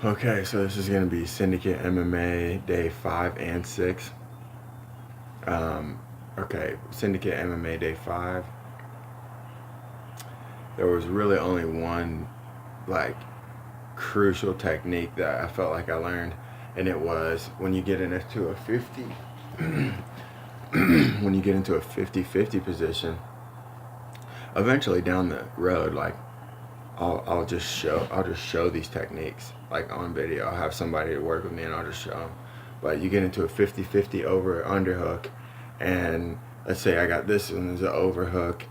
Okay, so this is going to be Syndicate MMA day 5 and 6. Okay, Syndicate MMA day 5. There was really only one, like, crucial technique that I felt like I learned, and it was when you get into a 50, when you get into a 50-50 position, eventually down the road, like, I'll just show these techniques like on video. I'll have somebody to work with me and I'll just show them. But you get into a 50-50 over underhook, and let's say I got this one as an overhook,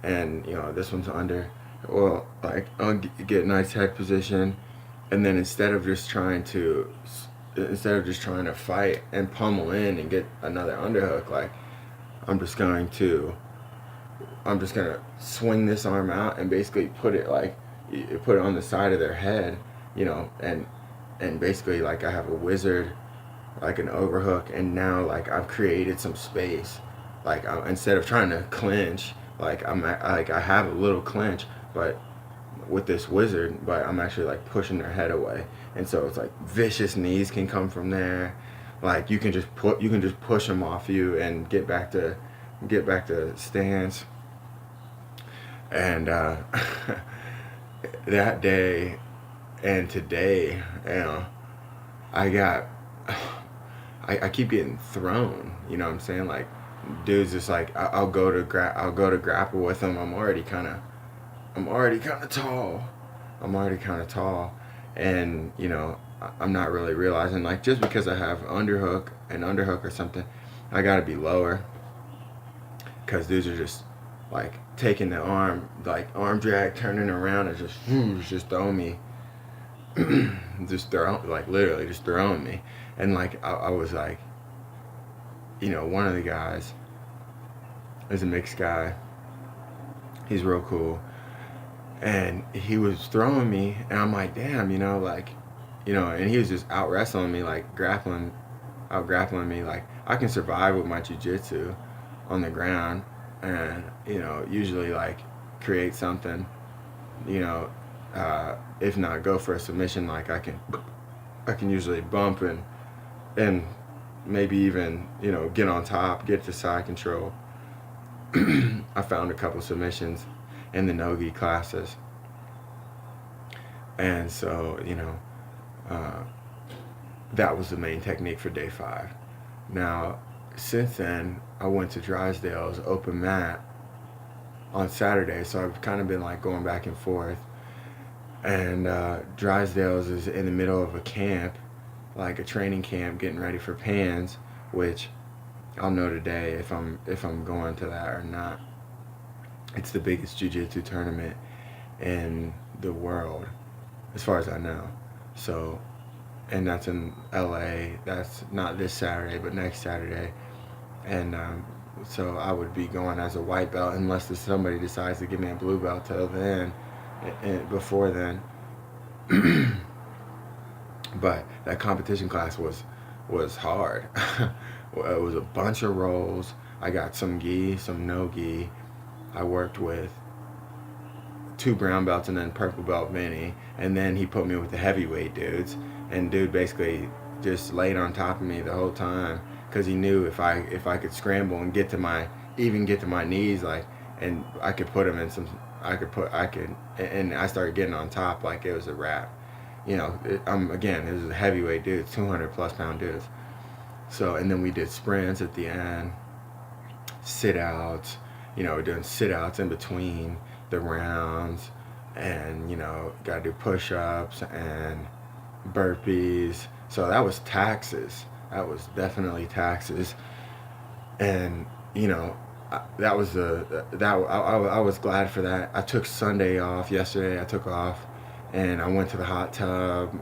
and this one's under. Well, like I'll get nice head position, and then instead of just trying to fight and pummel in and get another underhook, like I'm just going to swing this arm out and basically put it on the side of their head, and basically like I have a wizard, like an overhook, and now like I've created some space. Like instead of trying to clinch, like I have a little clinch, but with this wizard, but I'm actually like pushing their head away, and so it's like vicious knees can come from there. Like you can just push them off you and get back to stance. And that day and today, I got, I keep getting thrown. You know what I'm saying? Like, dudes just like I'll go to grapple with them. I'm already kind of tall. And I'm not really realizing, like, just because I have an underhook or something, I gotta be lower, because dudes are just like taking the arm drag, turning around, and just throwing me, literally just throwing me. And like I was like, one of the guys is a mixed guy. He's real cool, and he was throwing me, and I'm like, damn, and he was just out wrestling me, like out grappling me. Like, I can survive with my jiu-jitsu on the ground, and usually like create something, if not go for a submission. Like I can usually bump and maybe even get on top, get to side control. I found a couple submissions in the no-gi classes, and so that was the main technique for day 5. Now, since then, I went to Drysdale's open mat on Saturday, so I've kind of been like going back and forth. And Drysdale's is in the middle of a camp, like a training camp, getting ready for Pans, which I'll know today if I'm going to that or not. It's the biggest jiu-jitsu tournament in the world, as far as I know. So, and that's in LA. That's not this Saturday, but next Saturday. And so I would be going as a white belt unless somebody decides to give me a blue belt till then, and before then. But that competition class was hard. It was a bunch of rolls. I got some gi, some no gi. I worked with 2 brown belts and then purple belt Vinny, and then he put me with the heavyweight dudes, and dude basically just laid on top of me the whole time, because he knew if I could scramble and get to my knees, like, and I could put him in some, and I started getting on top, like it was a wrap. Again, this is a heavyweight dude, 200+ pound dudes. So, and then we did sprints at the end, sit outs. We're doing sit outs in between the rounds, and got to do push ups and burpees. So that was taxes. That was definitely taxes. And I was glad for that. I took Sunday off. Yesterday I took off, and I went to the hot tub,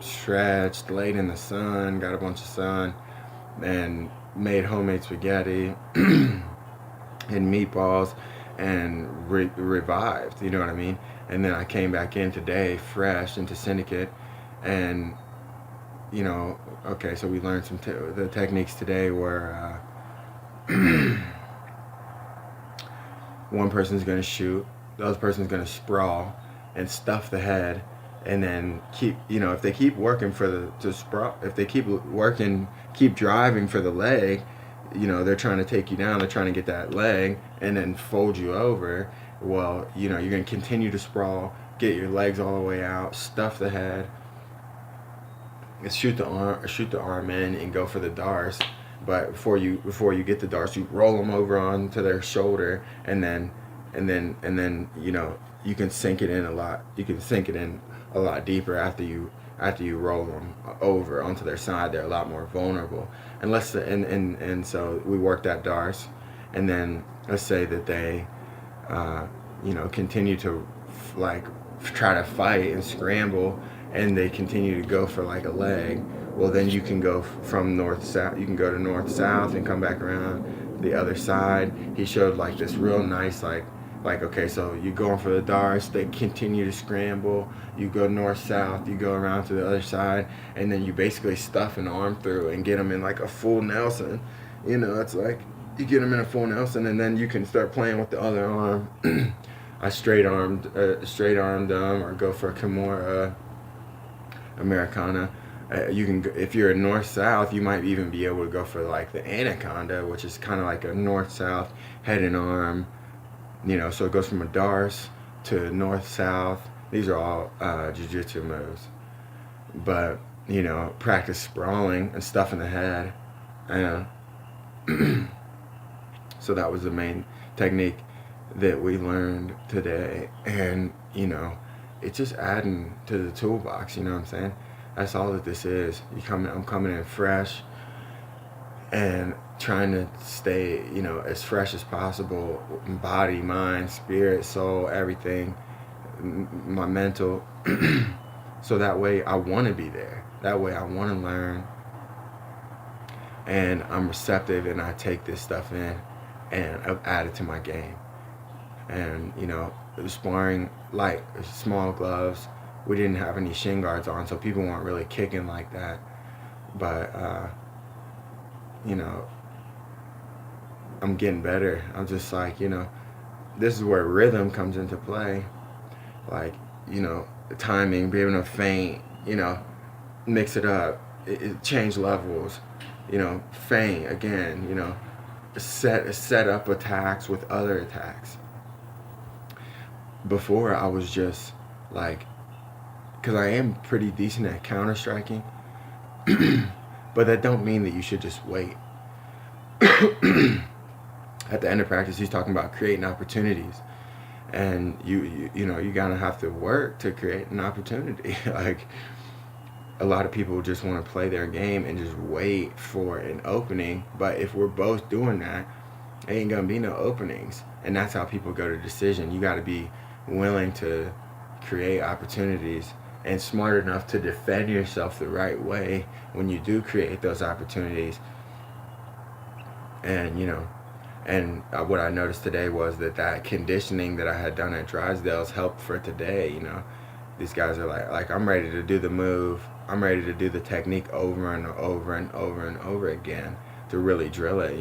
stretched, laid in the sun, got a bunch of sun, and made homemade spaghetti and meatballs, and revived. You know what I mean? And then I came back in today, fresh, into Syndicate, and okay, so we learned the techniques today were one person's going to shoot, the other person's going to sprawl and stuff the head and then keep, if they keep working for if they keep working, keep driving for the leg, they're trying to take you down, they're trying to get that leg and then fold you over. Well, you're going to continue to sprawl, get your legs all the way out, stuff the head, shoot the arm in and go for the darce. But before you get the darce, you roll them over onto their shoulder, and then you can sink it in a lot. You can sink it in a lot deeper after you roll them over onto their side. They're a lot more vulnerable. And so we work that darce, and then let's say that they continue to try to fight and scramble, and they continue to go for like a leg. Well, then you can go from north south. You can go to north south and come back around the other side. He showed like this real nice like okay, so you're going for the darce, they continue to scramble, you go north south, you go around to the other side, and then you basically stuff an arm through and get them in like a full Nelson. It's like you get them in a full Nelson, and then you can start playing with the other arm. I straight armed them, or go for a Kimura Americana. You can, if you're a north-south, you might even be able to go for like the Anaconda, which is kind of like a north-south head and arm. So it goes from a darce to north-south. These are all jiu-jitsu moves. But, practice sprawling and stuffing the head. So that was the main technique that we learned today. And, it's just adding to the toolbox, you know what I'm saying? That's all that this is. I'm coming in fresh and trying to stay, as fresh as possible. Body, mind, spirit, soul, everything. My mental. So that way I want to be there. That way I want to learn. And I'm receptive, and I take this stuff in and I've added to my game. And, sparring, like small gloves. We didn't have any shin guards on, so people weren't really kicking like that. But, I'm getting better. I'm just like, this is where rhythm comes into play. Like, timing, being able to feint, mix it up, change levels, feint again, set up attacks with other attacks. Before, I was just like, because I am pretty decent at counter striking, but that don't mean that you should just wait. At the end of practice, he's talking about creating opportunities, and you gotta have to work to create an opportunity. Like, a lot of people just want to play their game and just wait for an opening, but if we're both doing that, there ain't gonna be no openings. And that's how people go to decision. You got to be willing to create opportunities and smart enough to defend yourself the right way when you do create those opportunities. And what I noticed today was that conditioning that I had done at Drysdale's helped for today. These guys are like I'm ready to do the move, I'm ready to do the technique over and over and over and over again to really drill it.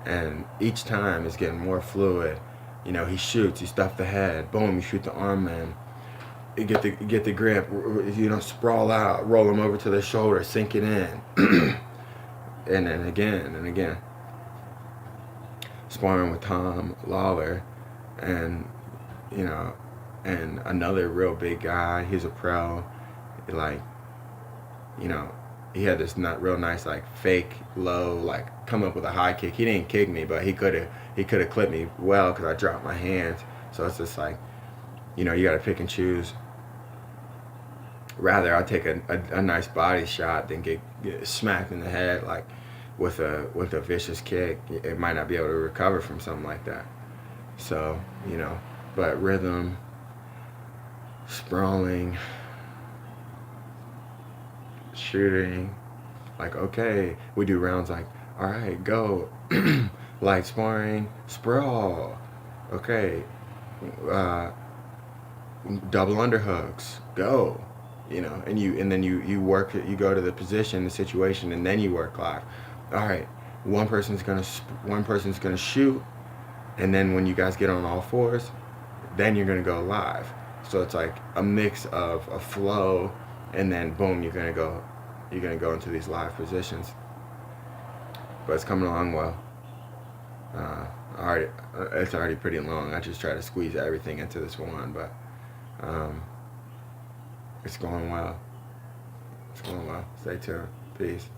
And each time it's getting more fluid. He shoots, you stuff the head, boom, you shoot the arm in. You get the grip, sprawl out, roll them over to the shoulder, sink it in. And then again and again. Sparring with Tom Lawler, and and another real big guy. He's a pro. He had this not real nice fake low come up with a high kick. He didn't kick me, but he could have clipped me well because I dropped my hands. So it's just you got to pick and choose. Rather, I'll take a nice body shot than get smacked in the head with a vicious kick. It might not be able to recover from something like that. So, but rhythm, sprawling, shooting, okay, we do rounds all right, go, light sparring, sprawl, okay, double underhooks, go, and then you work, you go to the position, the situation, and then you work live. All right, one person's gonna shoot, and then when you guys get on all fours, then you're gonna go live. So it's like a mix of a flow, and then boom, you're gonna go into these live positions. But it's coming along well. It's already pretty long. I just try to squeeze everything into this one, but it's going well. It's going well. Stay tuned. Peace.